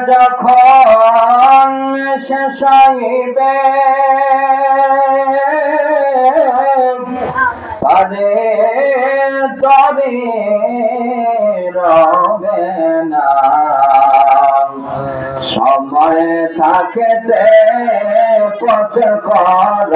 যখন শেষ হইবে তরে তরে রবে না সময় থাকতে পথ কর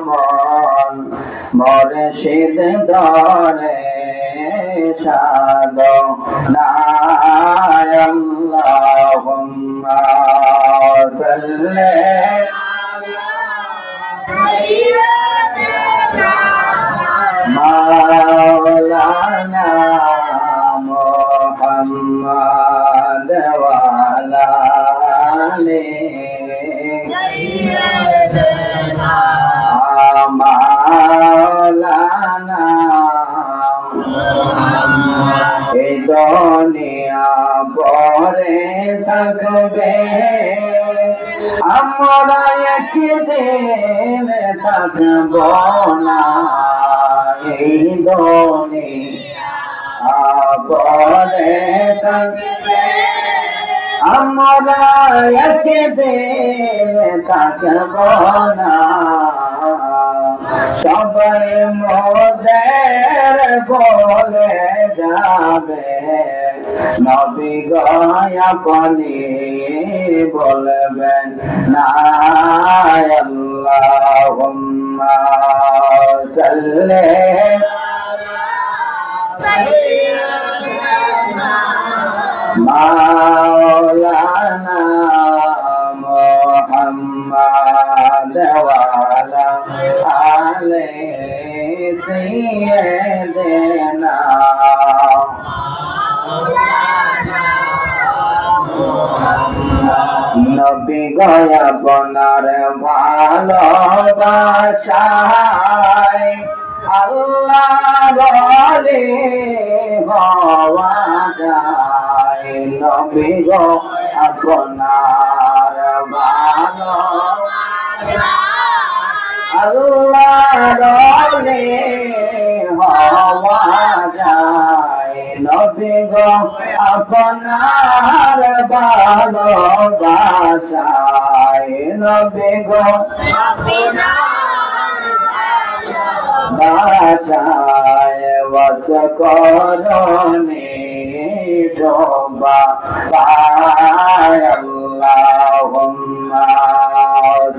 মন মরে সিদ্ধ দরে সাধনা আল্লাহুম্মা সাল্লি মাওলানা মুহাম্মদ ওয়া আলা আলি সাইয়্যিদিনা মাওলানা এই দুনিয়া পরে থাকবে আমরা একদিন থাকব না এই দুনিয়া পরে থাকবে আমরা একদিন থাকব না সবাই মোদের বলে যাবে নবী আপনি বলবেন না আল্লাহুম্মা সাল্লি মাওলানা মুহাম্মদ ওয়া আলা আলি সাইয়্যিদিনা নবী আপনার ভালোবাসায় আল্লাহর ওলি হওয়া যায় নবী আপনার ভালোবাসায় আল্লাহর ওলি হওয়া যায় নবী আপনার ভালোবাসায় নবী বাঁচায় বস করণে ডোবা পায় আল্লাহুম্মা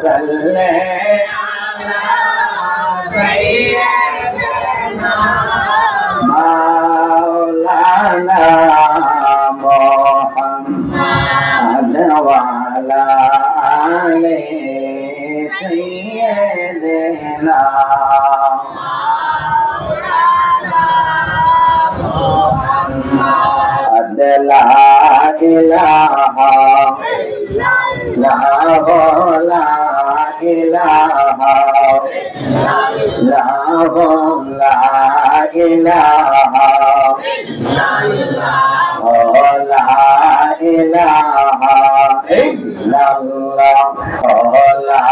সাল্লি মাওলানা মুহাম্মদ ওয়া আলা আলি সাইয়্যিদিনা লা ইলাহা ইল্লাল্লাহ লা ইলাহা ইল্লাল্লাহ লা ইলাহা ইল্লাল্লাহ লা ইলাহা ইল্লাল্লাহ লা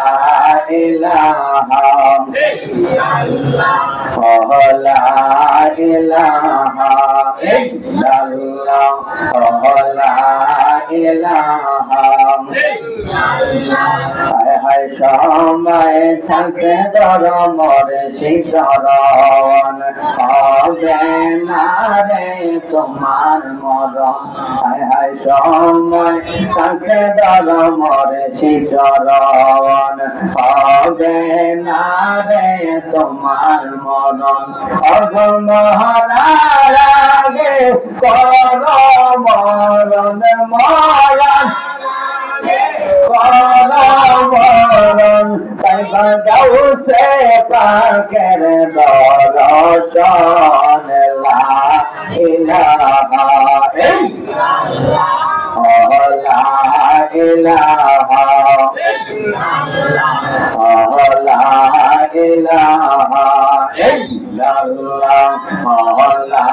ইলাহা ইল্লাল্লাহ লা ইলাহা ইল্লাল্লাহ লা ইলাহা হায় হায় সময় থাকে ধর্মর শিশরণ হবে না রে তোমার মরণ হায় হায় সময় থাকে ধর্মর শিশরণ হবে না রে তোমার মরণ মহারাগে কর মরণ মরণ মরণ তাই যাও সে পাকের দর্শন লা ইলাহা ইল্লাল্লাহ লা ইলাহা ইল্লাল্লাহ লা ইলাহা ইল্লাল্লাহ লা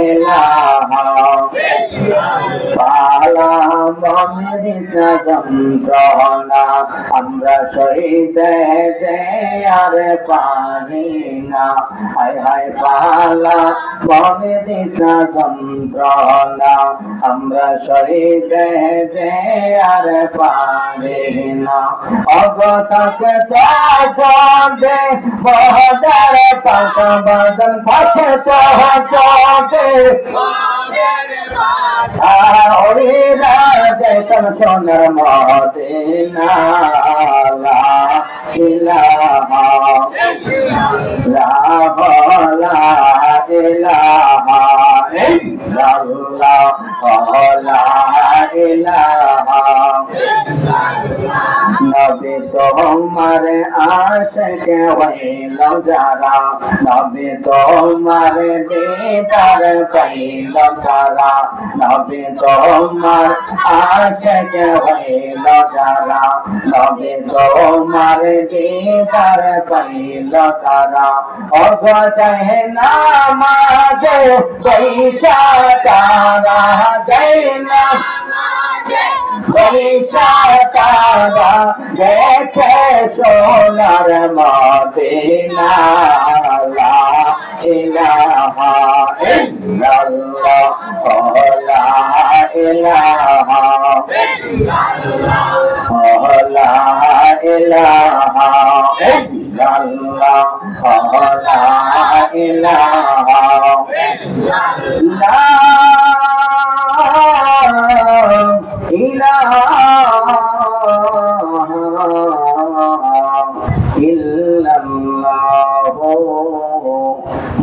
ইলাহা পালা মমিনা যন্ত্রণা আমরা সইতে যে আর পারি না হায় হায় পালা মমিনা যন্ত্রণা আমরা সইতে যে আর পারি না অগতাকে দে বহদার পাক বদন পাশে তো চোদে ওরা যেতন সোনার মদিনা লা ইলাহা লা ইলাহা ইল্লাল্লাহ লা ইলাহা নবী তোমার আশিক হইল যারা নবী তোমার দিদার পাইল যারা নবী তোমার আশিক হইল যারা নবী তোমার দিদার পাইল যারা অগজায় নামাজে পয়সা তারা যায় না পয়সা তারা দেখে সোনার মদিনা লা ইলাহা ইল্লাল্লাহ লা ইলাহা লা ইলাহা ইল্লাল্লাহ লা ইলাহা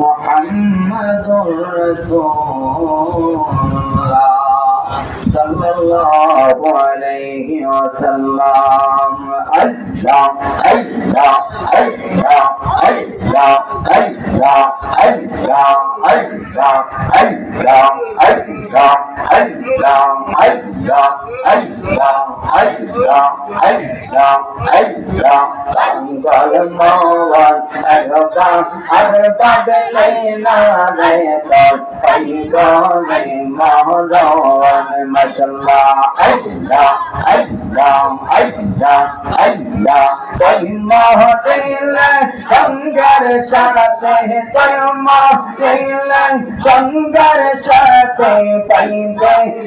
মুহাম্মাদুর রাসূলুল্লাহ সাল্লাল্লাহু আলাইহি ওয়াসাল্লাম আল্লাহ আল্লাহ আল্লাহ আল্লাহ আল্লাহ আল্লাহ আল্লাহ আল্লাহ আল্লাহ আল্লাহ আল্লাহ আল্লাহ আল্লাহ আল্লাহ আল্লাহ গল মওয়ান আরবা আরবা বেলাইনা রে তো পাই গলে মওলান মাশাআল্লাহ আল্লাহ আল্লাহ আল্লাহ আল্লাহ পাই মহদিলা সংগার সাথে পাই মহদিলা সংগার সাথে পাই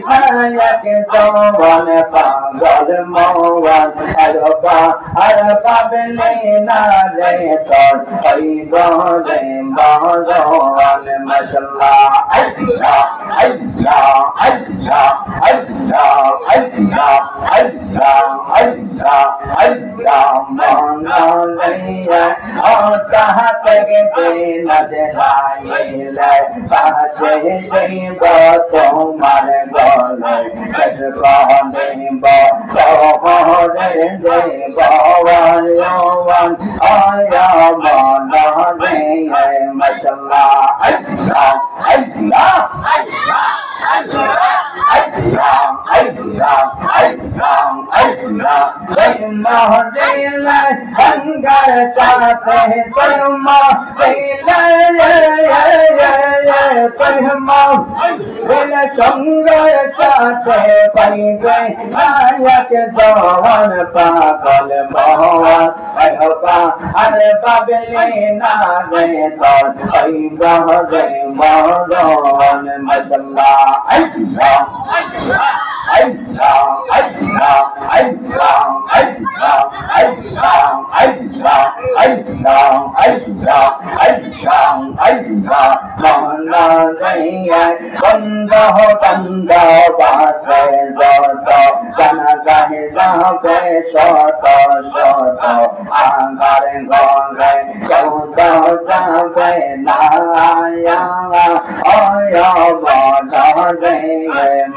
হায়াত জওয়ান পাগল মওয়ান আরবা আরবা বেলাইনা রে তো পাই গলে মওলান মাশাআল্লাহ আল্লাহ আল্লাহ আল্লাহ আল্লাহ আল্লাহ আল্লাহ আল্লাহ আল্লাহ মনালিয়া ও তাহাতে না দেখাইলে পাশে দেব তোমার গলে কত দেব তোহরে দেব ওয়ান আয়া মনালিয়া মাশাআল্লাহ আল্লাহ আল্লাহ আল্লাহ আল্লাহ আল্লাহ আল্লাহ আল্লাহ আল্লাহ মহদিলা সংগার সাথে তোমা দিলা তোমা দিলা সংগার সাথে পাইবে নায়ক জওয়ান পাগল মওয়ান আরবা আরবা বেলাইনা রে তো পাইবা রে মওলান মাশাআল্লাহ আল্লাহ আল্লাহ আল্লাহ আল্লাহ আল্লাহ আল্লাহ আল্লাহ আল্লাহ আল্লাহ আল্লাহ আল্লাহ আল্লাহ মওলা গায়া বন্ধ বন্ধ বাসে যত জানা যায় যাবে শত শত আঙ্গার গঙ্গায় কত যাবে না আয়া বড় রে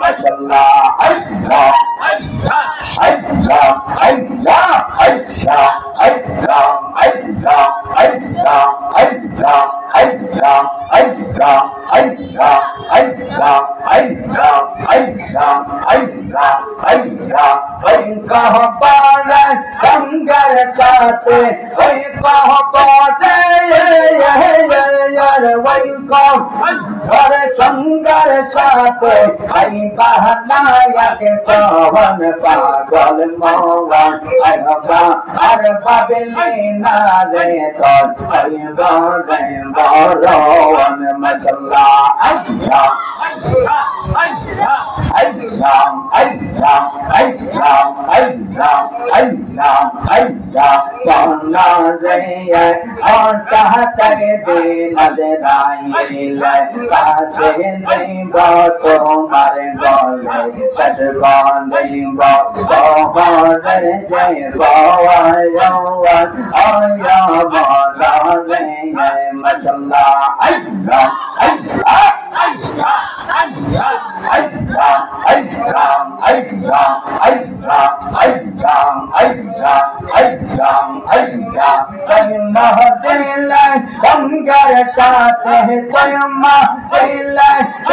মাশাআল্লাহ আল্লাহ আল্লাহ আল্লাহ আল্লাহ আল্লাহ আল্লাহ আল্লাহ আল্লাহ আল্লাহ আল্লাহ আল্লাহ আল্লাহ আল্লাহ আল্লাহ আল্লাহ আল্লাহ আল্লাহ ওই কহ পালা সংগার সাথে ওই और संगर साथे आई बहनाया के पवन पागल मोहन अरबा अरबा बिलेना रे तो आई बारे बारोन मसल्ला अल्लाह सोना रे और चाहते दे नजराई ले कासे नहीं बात तुम्हारे गोले सदगोन नहीं बात तुम्हारे जय बावन आया बाला रे मसल्ला अल्लाह अल्लाह संगर साथे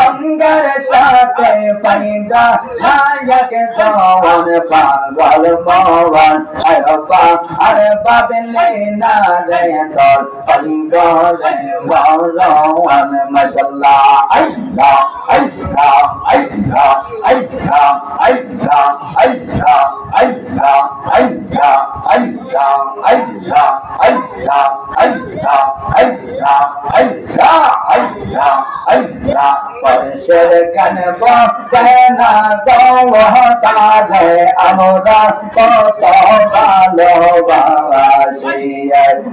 संगर साथे पैदा नायक जवान पागल मोहन अरबा अरबा बिलेना रे तो पंगल मोहन मसल्ला अल्लाह अल्लाह अल्लाह अल्लाह अल्लाह अल्लाह अल्लाह अल्लाह अल्लाह अल्लाह अल्लाह अल्लाह अल्लाह अल्लाह अल्लाह अल्लाह परशर कन को कहना तो वह ताजे अमरा को तो बालो बाशी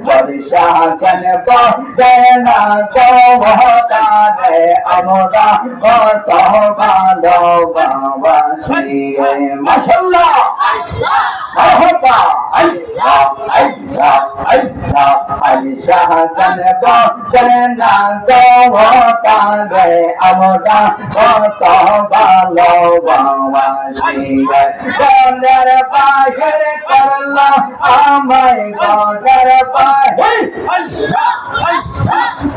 परशा कन को कहना तो वह ताजे अमरा को तो बालो बाशी माशाअल्लाह अल्लाह अल्लाह अल्लाह अल्लाह अल्लाह कन को कहना तो वह ताजे अमरा को तो बालो बाशी गोदर बाहर कर लो आमाय गोदर बाहर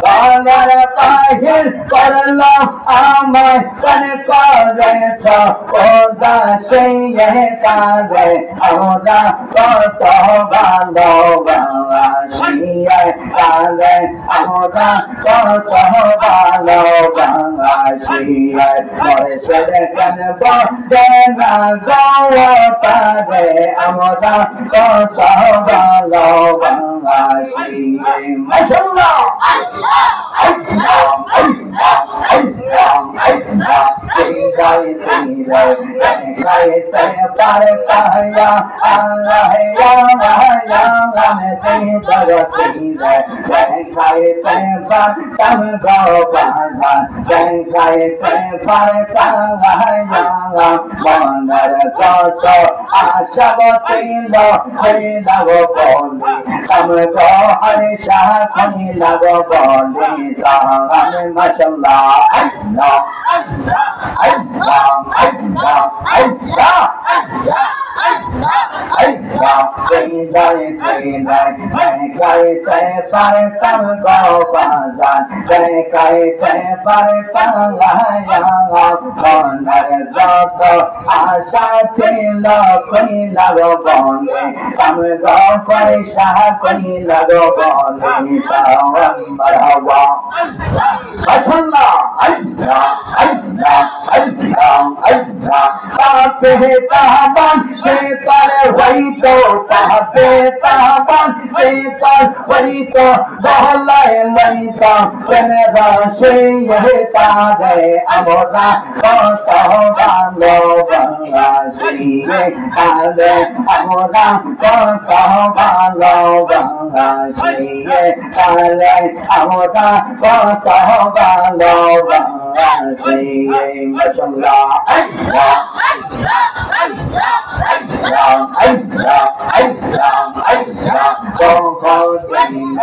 गोदर बाहर कर लो आमाय कन करे छो खुदा से यह ताजे अमरा को तो बालो बाशी ताजे अमरा को तो बालो बाशी मोरे सदकन बो देना गो ताजे अमरा को तो बालो बाशी माशाअल्लाह अल्लाह अल्लाह अल्लाह अल्लाह अल्लाह गाय तेरे गाय तेरे पार पाया अल्लाह या अल्लाह में तेरे तेरे गाय तेरे पार तम गो बाधा गाय तेरे पार पाया मंदर तो आशा तेलो तेला गो बोली तम गो हरिशा खनीला गो बोली ताम माशाअल्लाह अल्लाह अल्लाह अल्लाह अल्लाह अल्लाह अल्लाह अल्लाह गाय गाय तेरे पार तम गो बाजार गाय तेरे पार पाया मंदर तो आशा तेलो तेला गो बोली तम गो हरिशा खनीला गो बोली ताम मरहबा माशाअल्लाह अल्लाह अल्लाह अल्लाह अल्लाह तापे ताबन से कर वही तो तापे ताबन से कर वही तो बहलाए वही तो तेरा से यह ताजे अमरा को तो बालो बाशी ताजे अमरा को तो बालो बाशी ताजे अमरा को तो बालो बाशी माशाअल्लाह अल्लाह अल्लाह अल्लाह अल्लाह अल्लाह अल्लाह अल्लाह को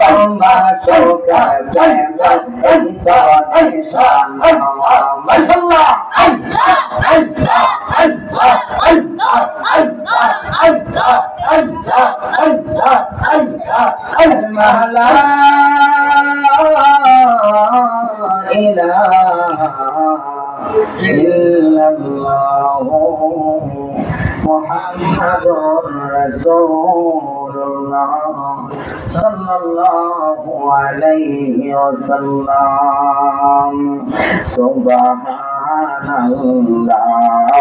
তোমা চোখে প্রেম এই তো নিশান মাশাআল্লাহ লা ইলাহা ইল্লাল্লাহু মুহাম্মাদুর রাসূলুল্লাহ সাল্লাল্লাহু আলাইহি ওয়াসাল্লাম সুবহানাল্লাহ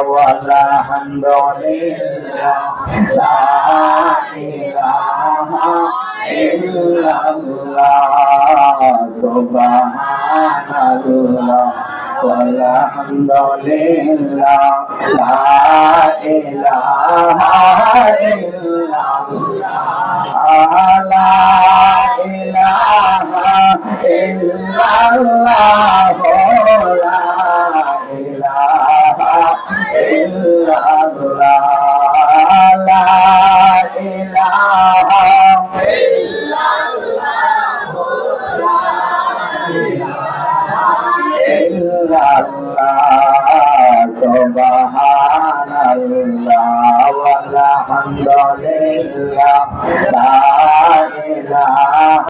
ওয়ালহামদুলিল্লাহ লা ইলাহা ইল্লাল্লাহ সুবহানাল্লাহ walhamdulillah la ilaha illallah la ilaha illallah la ilaha illallah la ilaha subhanallah walhamdulillah